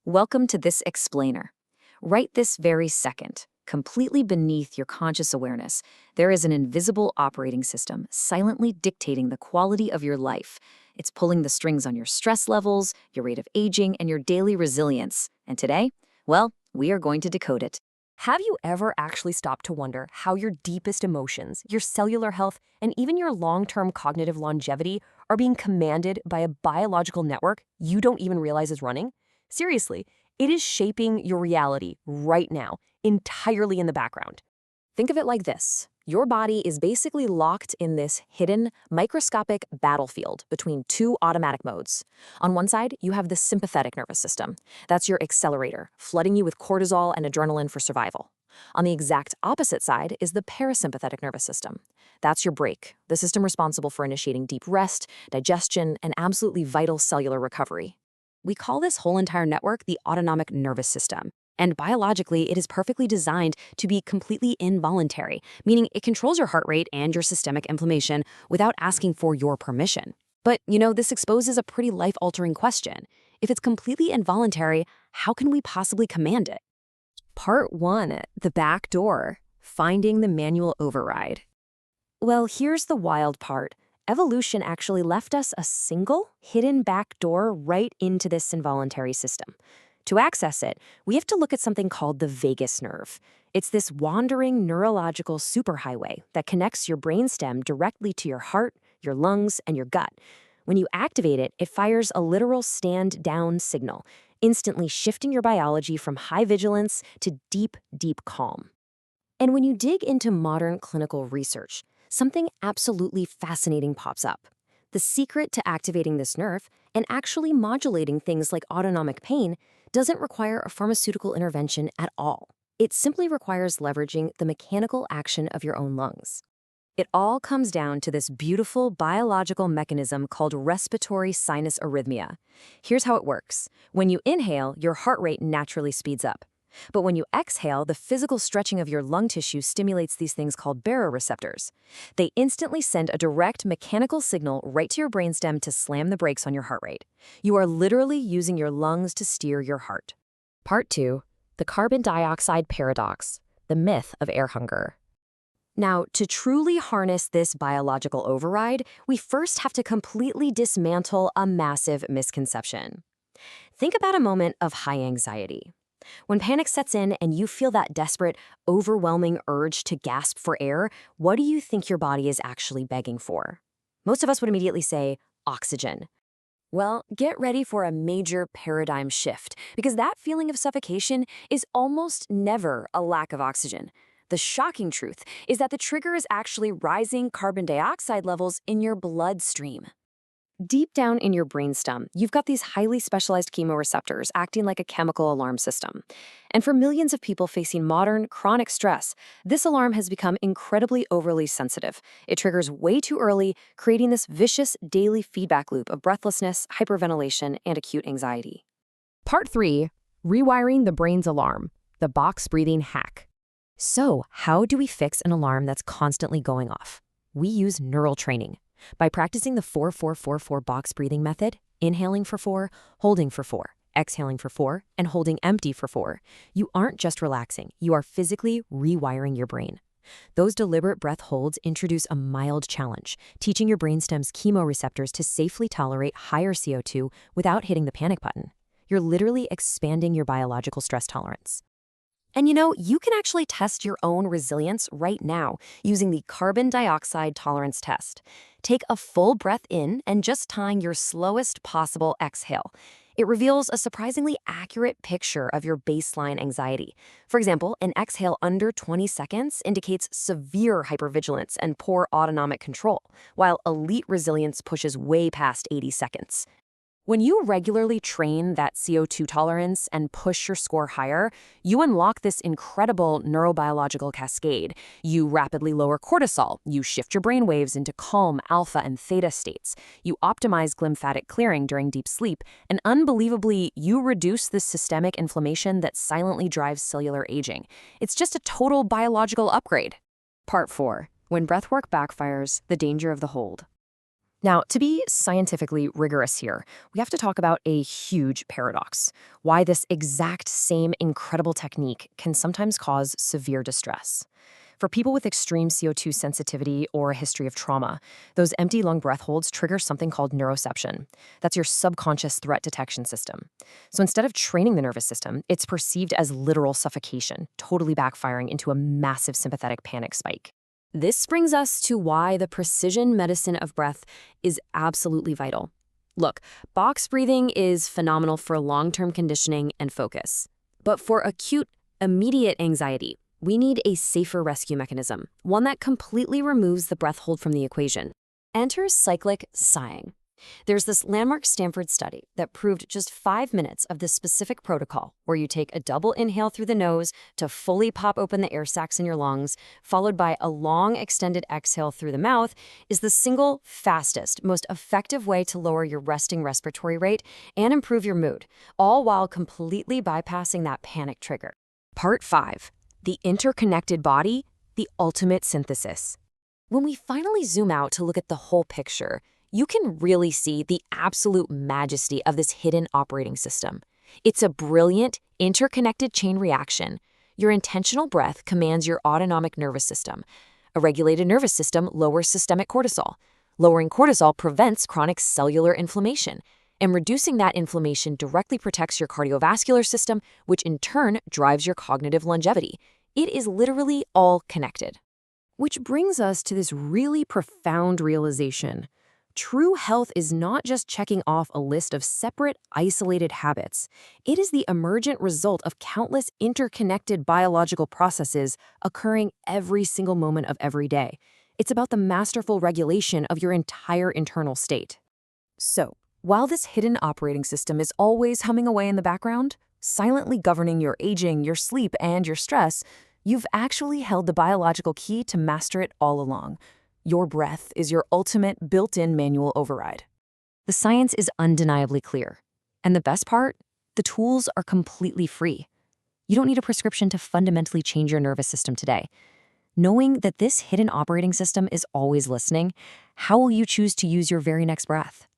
Welcome to this explainer. Right this very second, completely beneath your conscious awareness, there is an invisible operating system silently dictating the quality of your life. It's pulling the strings on your stress levels, your rate of aging, and your daily resilience. And today, well, we are going to decode it. Have you ever actually stopped to wonder how your deepest emotions, your cellular health, and even your long-term cognitive longevity are being commanded by a biological network you don't even realize is running? Seriously, it is shaping your reality right now, entirely in the background. Think of it like this. Your body is basically locked in this hidden, microscopic battlefield between two automatic modes. On one side, you have the sympathetic nervous system. That's your accelerator, flooding you with cortisol and adrenaline for survival. On the exact opposite side is the parasympathetic nervous system. That's your brake, the system responsible for initiating deep rest, digestion, and absolutely vital cellular recovery. We call this whole entire network the autonomic nervous system. And biologically, it is perfectly designed to be completely involuntary, meaning it controls your heart rate and your systemic inflammation without asking for your permission. But, this exposes a pretty life-altering question. If it's completely involuntary, how can we possibly command it? Part 1, the back door, finding the manual override. Well, here's the wild part. Evolution actually left us a single, hidden back door right into this involuntary system. To access it, we have to look at something called the vagus nerve. It's this wandering neurological superhighway that connects your brainstem directly to your heart, your lungs, and your gut. When you activate it, it fires a literal stand-down signal, instantly shifting your biology from high vigilance to deep, deep calm. And when you dig into modern clinical research, something absolutely fascinating pops up. The secret to activating this nerve and actually modulating things like autonomic pain doesn't require a pharmaceutical intervention at all. It simply requires leveraging the mechanical action of your own lungs. It all comes down to this beautiful biological mechanism called respiratory sinus arrhythmia. Here's how it works. When you inhale, your heart rate naturally speeds up. But when you exhale, the physical stretching of your lung tissue stimulates these things called baroreceptors. They instantly send a direct mechanical signal right to your brainstem to slam the brakes on your heart rate. You are literally using your lungs to steer your heart. Part 2, the carbon dioxide paradox, the myth of air hunger. Now, to truly harness this biological override, we first have to completely dismantle a massive misconception. Think about a moment of high anxiety. When panic sets in and you feel that desperate, overwhelming urge to gasp for air, what do you think your body is actually begging for? Most of us would immediately say, oxygen. Well, get ready for a major paradigm shift, because that feeling of suffocation is almost never a lack of oxygen. The shocking truth is that the trigger is actually rising carbon dioxide levels in your bloodstream. Deep down in your brainstem, you've got these highly specialized chemoreceptors acting like a chemical alarm system. And for millions of people facing modern, chronic stress, this alarm has become incredibly overly sensitive. It triggers way too early, creating this vicious daily feedback loop of breathlessness, hyperventilation, and acute anxiety. Part 3, rewiring the brain's alarm, the box breathing hack. So, how do we fix an alarm that's constantly going off? We use neural training. By practicing the 4-4-4-4 box breathing method, inhaling for 4, holding for 4, exhaling for 4, and holding empty for 4, you aren't just relaxing, you are physically rewiring your brain. Those deliberate breath holds introduce a mild challenge, teaching your brainstem's chemoreceptors to safely tolerate higher CO2 without hitting the panic button. You're literally expanding your biological stress tolerance. And you can actually test your own resilience right now using the carbon dioxide tolerance test. Take a full breath in and just time your slowest possible exhale. It reveals a surprisingly accurate picture of your baseline anxiety. For example, an exhale under 20 seconds indicates severe hypervigilance and poor autonomic control, while elite resilience pushes way past 80 seconds. When you regularly train that CO2 tolerance and push your score higher, you unlock this incredible neurobiological cascade. You rapidly lower cortisol, you shift your brain waves into calm alpha and theta states, you optimize glymphatic clearing during deep sleep, and unbelievably, you reduce the systemic inflammation that silently drives cellular aging. It's just a total biological upgrade. Part 4. When breathwork backfires, the danger of the hold. Now, to be scientifically rigorous here, we have to talk about a huge paradox: why this exact same incredible technique can sometimes cause severe distress. For people with extreme CO2 sensitivity or a history of trauma, those empty lung breath holds trigger something called neuroception. That's your subconscious threat detection system. So instead of training the nervous system, it's perceived as literal suffocation, totally backfiring into a massive sympathetic panic spike. This brings us to why the precision medicine of breath is absolutely vital. Look, box breathing is phenomenal for long-term conditioning and focus. But for acute, immediate anxiety, we need a safer rescue mechanism, one that completely removes the breath hold from the equation. Enter cyclic sighing. There's this landmark Stanford study that proved just 5 minutes of this specific protocol, where you take a double inhale through the nose to fully pop open the air sacs in your lungs, followed by a long extended exhale through the mouth, is the single fastest, most effective way to lower your resting respiratory rate and improve your mood, all while completely bypassing that panic trigger. Part 5. The interconnected body, the ultimate synthesis. When we finally zoom out to look at the whole picture, you can really see the absolute majesty of this hidden operating system. It's a brilliant, interconnected chain reaction. Your intentional breath commands your autonomic nervous system. A regulated nervous system lowers systemic cortisol. Lowering cortisol prevents chronic cellular inflammation. And reducing that inflammation directly protects your cardiovascular system, which in turn drives your cognitive longevity. It is literally all connected. Which brings us to this really profound realization. True health is not just checking off a list of separate, isolated habits. It is the emergent result of countless interconnected biological processes occurring every single moment of every day. It's about the masterful regulation of your entire internal state. So, while this hidden operating system is always humming away in the background, silently governing your aging, your sleep, and your stress, you've actually held the biological key to master it all along. Your breath is your ultimate built-in manual override. The science is undeniably clear. And the best part? The tools are completely free. You don't need a prescription to fundamentally change your nervous system today. Knowing that this hidden operating system is always listening, how will you choose to use your very next breath?